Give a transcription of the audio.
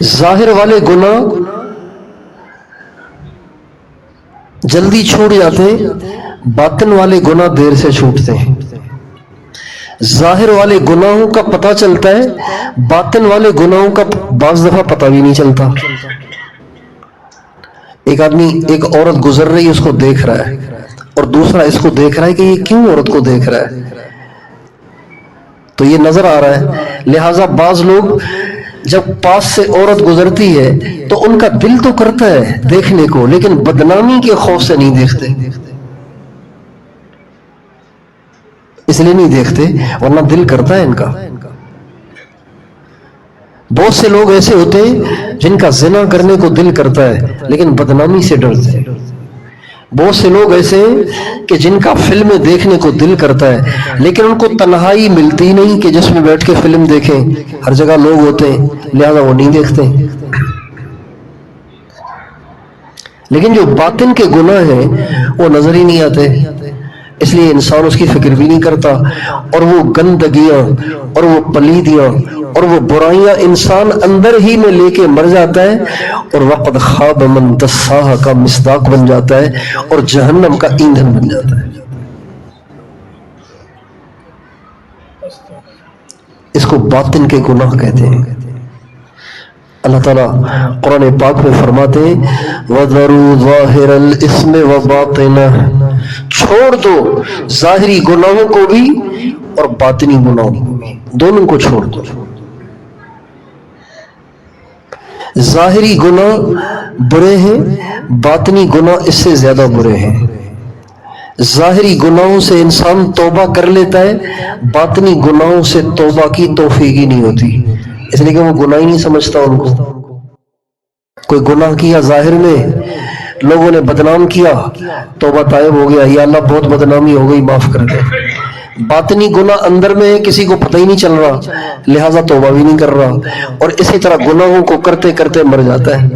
ظاہر والے گناہ جلدی چھوٹ جاتے، باطن والے گناہ دیر سے چھوٹتے ہیں۔ ظاہر والے گناہوں کا پتہ چلتا ہے، باطن والے گناہوں کا بعض دفعہ پتہ بھی نہیں چلتا۔ ایک آدمی، ایک عورت گزر رہی ہے، اس کو دیکھ رہا ہے، اور دوسرا اس کو دیکھ رہا ہے کہ یہ کیوں عورت کو دیکھ رہا ہے، تو یہ نظر آ رہا ہے۔ لہٰذا بعض لوگ جب پاس سے عورت گزرتی ہے تو ان کا دل تو کرتا ہے دیکھنے کو، لیکن بدنامی کے خوف سے نہیں دیکھتے، اس لیے نہیں دیکھتے، ورنہ دل کرتا ہے ان کا۔ بہت سے لوگ ایسے ہوتے ہیں جن کا زنا کرنے کو دل کرتا ہے لیکن بدنامی سے ڈرتے ہیں۔ بہت سے لوگ ایسے ہیں کہ جن کا فلم دیکھنے کو دل کرتا ہے لیکن ان کو تنہائی ملتی نہیں کہ جس میں بیٹھ کے فلم دیکھیں، ہر جگہ لوگ ہوتے ہیں لہذا وہ نہیں دیکھتے۔ لیکن جو باطن کے گناہ ہیں وہ نظر ہی نہیں آتے، اس لیے انسان اس کی فکر بھی نہیں کرتا، اور وہ گندگیاں اور وہ پلیدیاں اور وہ برائیاں انسان اندر ہی میں لے کے مر جاتا ہے، اور وقد خاب من دساہا کا مصداق بن جاتا ہے اور جہنم کا ایندھن بن جاتا ہے۔ اس کو باطن کے گناہ کہتے ہیں۔ اللہ تعالیٰ قرآن پاک میں فرماتے ہیں وَذَرُوا ظَاهِرَ الْإِثْمِ وَبَاطِنَهُ، چھوڑ دو ظاہری گناہوں کو بھی اور باطنی گناہوں کو بھی، دونوں کو چھوڑ دو۔ ظاہری گناہ برے ہیں، باطنی گناہ اس سے زیادہ برے ہیں۔ ظاہری گناہوں سے انسان توبہ کر لیتا ہے، باطنی گناہوں سے توبہ کی توفیق ہی نہیں ہوتی، اس لیے کہ وہ گناہ ہی نہیں سمجھتا ان کو۔ کوئی گناہ کیا ظاہر میں، لوگوں نے بدنام کیا، توبہ طائب ہو گیا، یا اللہ بہت بدنامی ہو گئی معاف کر دے۔ باطنی گناہ اندر میں ہے، کسی کو پتہ ہی نہیں چل رہا لہٰذا توبہ بھی نہیں کر رہا، اور اسی طرح گناہوں کو کرتے کرتے مر جاتا ہے۔